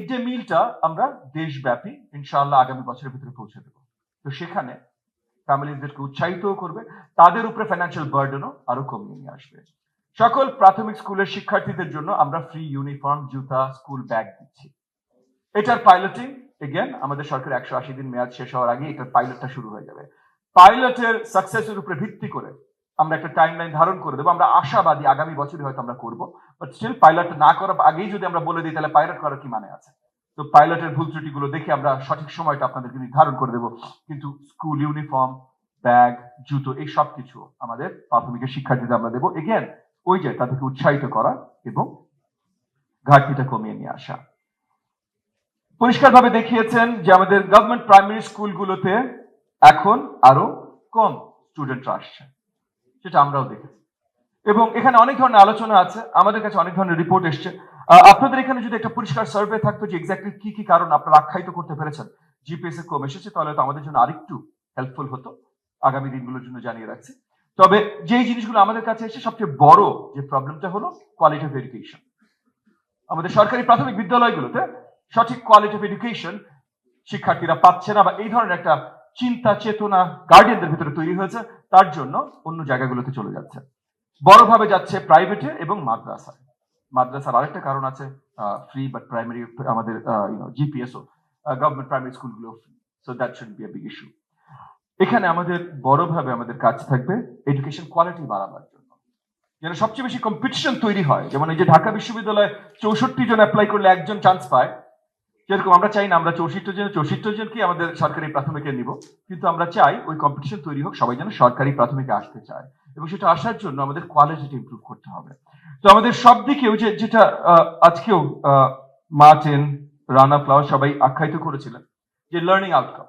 Day মিলটা আমরা দেশব্যাপী ইনশাআল্লাহ আগামী বছরের ভিতরে পৌঁছে দেবো। তো সেখানে ফ্যামিলিদেরকে উৎসাহিত করবে, তাদের উপরে ফাইন্যান্সিয়াল বার্ডেনও আরো কমিয়ে নিয়ে আসবে। সকল প্রাথমিক স্কুলের শিক্ষার্থীদের জন্য আমরা ফ্রি ইউনিফর্ম, জুতা, স্কুল ব্যাগ দিচ্ছি। এটার পাইলটিং এগেন আমাদের সরকার 180 দিন মেয়াদ শেষ হওয়ার আগে এটার পাইলটটা শুরু হয়ে যাবে। পাইলটের সাকসেসের উপরে ভিত্তি করে আমরা একটা টাইমলাইন ধারণ করে দেবো। আমরা আশাবাদী আগামী বছরই হয়তো আমরা করবো, বাট স্টিল পাইলট না করার আগেই যদি আমরা বলে দিই তাহলে পাইলট করার কি মানে আছে? তো পাইলটের ভুল ত্রুটিগুলো দেখে আমরা সঠিক সময়টা আপনাদেরকে নির্ধারণ করে দেবো। কিন্তু স্কুল ইউনিফর্ম, ব্যাগ, জুতো এই সব কিছু আমাদের প্রাথমিকের শিক্ষার্থীদের আমরা দেবো। এগেন ওই যে তাদেরকে উৎসাহিত করা এবং ঘাটতিটা কমিয়ে নিয়ে আসা। পরিষ্কারভাবে দেখিয়েছেন যে আমাদের গভর্নমেন্ট প্রাইমারি স্কুলগুলোতে এখন আরো কম স্টুডেন্টরা আসছে, সেটা আমরাও দেখেছি। এবং এখানে অনেক ধরনের আলোচনা আছে, আমাদের কাছে অনেক ধরনের রিপোর্ট এসছে। আপনাদের এখানে যদি একটা পরিষ্কার সার্ভে থাকতো যে এক্স্যাক্টলি কি কি কারণ আপনারা আখ্যায়িত করতে পেরেছেন জিপিএস এ কম এসেছে, তাহলে তো আমাদের জন্য আরেকটু হেল্পফুল হতো। আগামী দিনগুলোর জন্য জানিয়ে রাখছি। তবে যেই জিনিসগুলো আমাদের কাছে এসে সবচেয়ে বড় যে প্রবলেমটা হলো কোয়ালিটি অফ এডুকেশন। আমাদের সরকারি প্রাথমিক বিদ্যালয়গুলোতে সঠিক কোয়ালিটি অফ এডুকেশন শিক্ষার্থীরা পাচ্ছে না, বা এই ধরনের একটা চিন্তা চেতনা গার্ডিয়ানদের ভিতরে তৈরি হয়েছে, তার জন্য অন্য জায়গাগুলোতে চলে যাচ্ছে, বড়ভাবে যাচ্ছে প্রাইভেটে এবং মাদ্রাসায়। মাদ্রাসার আরেকটা কারণ আছে, ফ্রি বাট প্রাইমারি আমাদের জিপিএসও গভর্নমেন্ট প্রাইমারি স্কুলগুলো free, so that should be a big issue. এখানে আমাদের বড়ভাবে আমাদের কাজ থাকবে এডুকেশন কোয়ালিটি বাড়াবার জন্য, যেন সবচেয়ে বেশি কম্পিটিশন তৈরি হয়। যেমন এই যে ঢাকা বিশ্ববিদ্যালয়ে 64 জন অ্যাপ্লাই করলে একজন চান্স পায়, যেরকম আমরা চাই না আমরা 64 জনকে আমাদের সরকারি প্রাথমিকে নিব, কিন্তু আমরা চাই ওই কম্পিটিশন তৈরি হোক, সবাই যেন সরকারি প্রাথমিকে আসতে চায়, এবং সেটা আসার জন্য আমাদের কোয়ালিটিটা ইমপ্রুভ করতে হবে। তো আমাদের সব দিকেও যেটা আজকেও মার্টিন, রানা, ফ্লাওয়ার সবাই আখ্যায়িত করেছিলেন যে লার্নিং আউটকাম।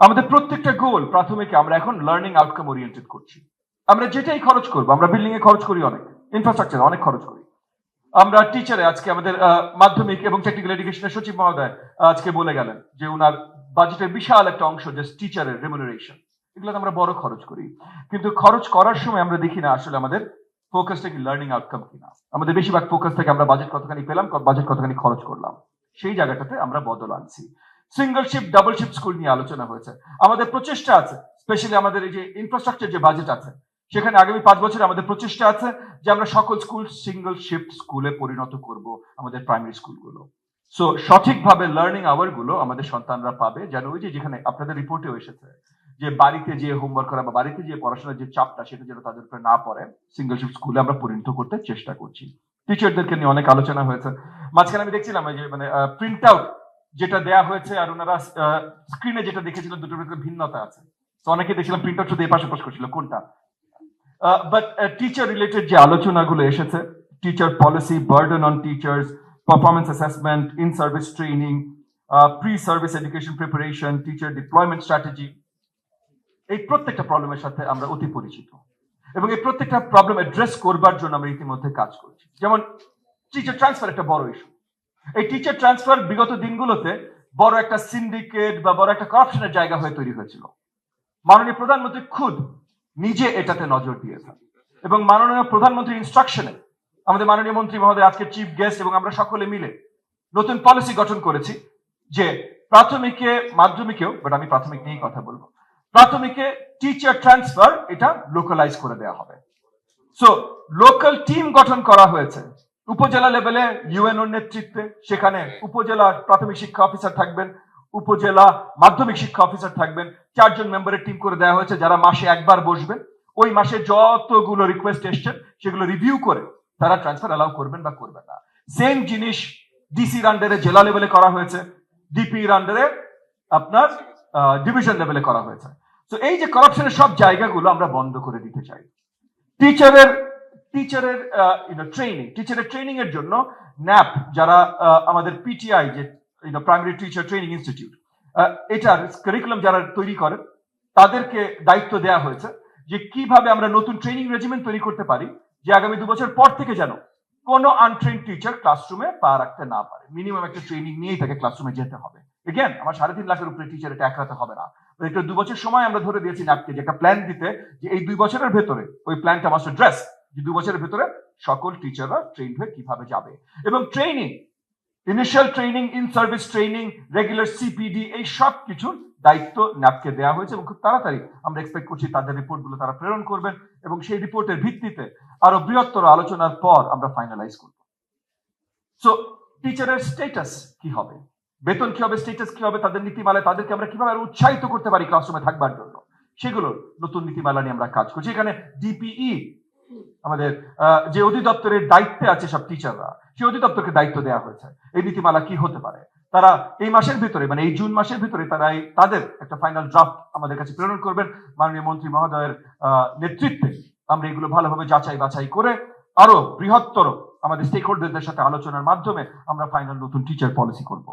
আমাদের প্রত্যেকটা গোল প্রাথমিকে আমরা এখন লার্নিং আউটকাম ওরিয়েন্টেড করছি। আমরা যেটাই খরচ করবো, আমরা বিল্ডিং এ খরচ করি, অনেক ইনফ্রাস্ট্রাকচার অনেক খরচ করি, আমরা টিচারে আজকে আমাদের মাধ্যমিক এবং টেকনিক্যাল এডুকেশনের সচিব মহোদয় আজকে বলে গেলেন যে ওনার বাজেটের বিশাল একটা অংশ যে টিচারের রেমুনারেশন, এগুলো আমরা বড় খরচ করি, কিন্তু খরচ করার সময় আমরা দেখি না আসলে আমাদের ফোকাসটা কি লার্নিং আউটকাম কিনা। আমাদের বেশিরভাগ ফোকাস থেকে আমরা বাজেট কতখানি পেলাম, বাজেট কতখানি খরচ করলাম, সেই জায়গাটাতে আমরা বদল আনছি। Single shift, double shift school নিয়ে আলোচনা হয়েছে। আমাদের প্রচেষ্টা আছে, স্পেশালি আমাদের এই যে ইনফ্রাস্ট্রাকচার যে বাজেট আছে, সেখানে আগামী 5 বছরে আমাদের প্রচেষ্টা আছে যে আমরা সকল স্কুল সিঙ্গেল শিফট স্কুলে পরিণত করব আমাদের প্রাইমারি স্কুলগুলো। সো সঠিকভাবে লার্নিং আওয়ার গুলো আমাদের সন্তানরা পাবে, যেন ওই যে যেখানে আপনাদের রিপোর্টেও এসেছে যে বাড়িতে যে হোমওয়ার্ক করা বা বাড়িতে যে পড়াশোনার যে চাপটা সেটা যেন তাদের উপরে না পড়ে, সিঙ্গেল শিফট স্কুলে আমরা পরিণত করতে চেষ্টা করছি। টিচারদেরকে নিয়ে অনেক আলোচনা হয়েছে। মাঝখানে আমি দেখছিলাম যে মানে প্রিন্ট আউট যেটা দেয়া হয়েছে আর ওনারা স্ক্রিনে যেটা দেখেছিলেন দুটোর ভিতরে ভিন্নতা আছে। তো অনেকে দেখছিলাম প্রিন্ট আউট শুধু এপাশ ওপাশ করছিল, কোনটা? বাট টিচার রিলেটেড যে আলোচনাগুলো এসেছে, teacher policy, burden on teachers, performance assessment, in service training, pre service education preparation, teacher deployment strategy, এই প্রত্যেকটা প্রবলেমের সাথে আমরা অতি পরিচিত, এবং এই প্রত্যেকটা প্রবলেম অ্যাড্রেস করবার জন্য আমরা ইতিমধ্যে কাজ করছি। যেমন টিচার ট্রান্সফার একটা বড় ইস্যু। এই টিচার ট্রান্সফার বিগত দিনগুলোতে বড় একটা সিন্ডিকেট বা বড় একটা করাপশনের জায়গা হয়ে তৈরি হয়েছিল। মাননীয় প্রধানমন্ত্রী খুদ নিজে এটাতে নজর দিয়েছেন, এবং মাননীয় প্রধানমন্ত্রীর ইনস্ট্রাকশনে আমাদের মাননীয় মন্ত্রী মহোদয় আজকে চিফ গেস্ট এবং আমরা সকলে মিলে নতুন পলিসি গঠন করেছি যে প্রাথমিকে, মাধ্যমিকেও, বাট আমি প্রাথমিক নিয়েই কথা বলবো, প্রাথমিকে টিচার ট্রান্সফার এটা লোকালাইজ করে দেওয়া হবে। সো লোকাল টিম গঠন করা হয়েছে উপজেলা লেভেলে ইউএনওর নেতৃত্বে, সেখানে উপজেলা প্রাথমিক শিক্ষা অফিসার থাকবেন, উপজেলা মাধ্যমিক শিক্ষা অফিসার থাকবেন, 4 জন মেম্বারের টিম করে দেওয়া হয়েছে যারা মাসে একবার বসবেন, ওই মাসে যতগুলো রিকোয়েস্ট এসছেন সেগুলো রিভিউ করে তারা ট্রান্সফার অ্যালাউ করবেন বা করবেন না। সেম জিনিস ডিসির আন্ডারে জেলা লেভেলে করা হয়েছে, ডিপির আন্ডারে আপনার ডিভিশন লেভেলে করা হয়েছে। তো এই যে করাপশনের সব জায়গাগুলো আমরা বন্ধ করে দিতে চাই। টিচারের ট্রেনিং এর জন্য ন্যাপ যারা আমাদের পিটিআই যে প্রাইমারি টিচার ট্রেনিং ইনস্টিটিউট, এটার কারিকুলাম যারা তৈরি করেন তাদেরকে দায়িত্ব দেওয়া হয়েছে যে কিভাবে আমরা নতুন ট্রেনিং রেজিমেন্ট তৈরি করতে পারি, যে আগামী 2 বছর পর থেকে যেন কোনো আনট্রেন টিচার ক্লাসরুমে পা রাখতে না পারে। মিনিমাম একটা ট্রেনিং নিয়েই তাকে ক্লাসরুমে যেতে হবে। এগেন আমার 3.5 লাখের উপরে টিচার এটা একরাতে হবে না। একটা 2 বছর সময় আমরা ধরে দিয়েছি ন্যাপকে, যে একটা প্ল্যান দিতে, যে এই 2 বছরের ভেতরে ওই প্ল্যানটা মাস্ট অ্যাড্রেস যে 2 বছরের ভেতরে সকল টিচাররা ট্রেন হয়ে কিভাবে যাবে। এবং training initial training, in service training, regular CPD, এই সব কিছুর দায়িত্ব ন্যাপকে দেওয়া হয়েছে এবং খুব তাড়াতাড়ি আমরা এক্সপেক্ট করছি তাদের রিপোর্টগুলো তারা প্রেরণ করবেন এবং সেই রিপোর্টের ভিত্তিতে আরো বৃহত্তর আলোচনার পর আমরা ফাইনালাইজ করব। সো টিচারের স্ট্যাটাস কি হবে, বেতন কি হবে, স্ট্যাটাস কি হবে, তাদের নীতিমালায় তাদেরকে আমরা কিভাবে আরো উৎসাহিত করতে পারি ক্লাসরুমে থাকবার জন্য, সেগুলো নতুন নীতিমালা নিয়ে আমরা কাজ করছি। এখানে ডিপিই আমাদের যে অধিদপ্তরের দায়িত্বে আছে সব টিচাররা, সেই অধিদপ্তরকে দায়িত্ব দেওয়া হয়েছে এই নীতিমালা কি হতে পারে। তারা এই মাসের ভিতরে, মানে এই জুন মাসের ভিতরে তারা তাদের একটা ফাইনাল ড্রাফট আমাদের কাছে প্রেরণ করবেন। মাননীয় মন্ত্রী মহোদয়ের নেতৃত্বে আমরা এগুলো ভালোভাবে যাচাই বাছাই করে আরো বৃহত্তর আমাদের স্টেক হোল্ডারদের সাথে আলোচনার মাধ্যমে আমরা ফাইনাল নতুন টিচার পলিসি করব।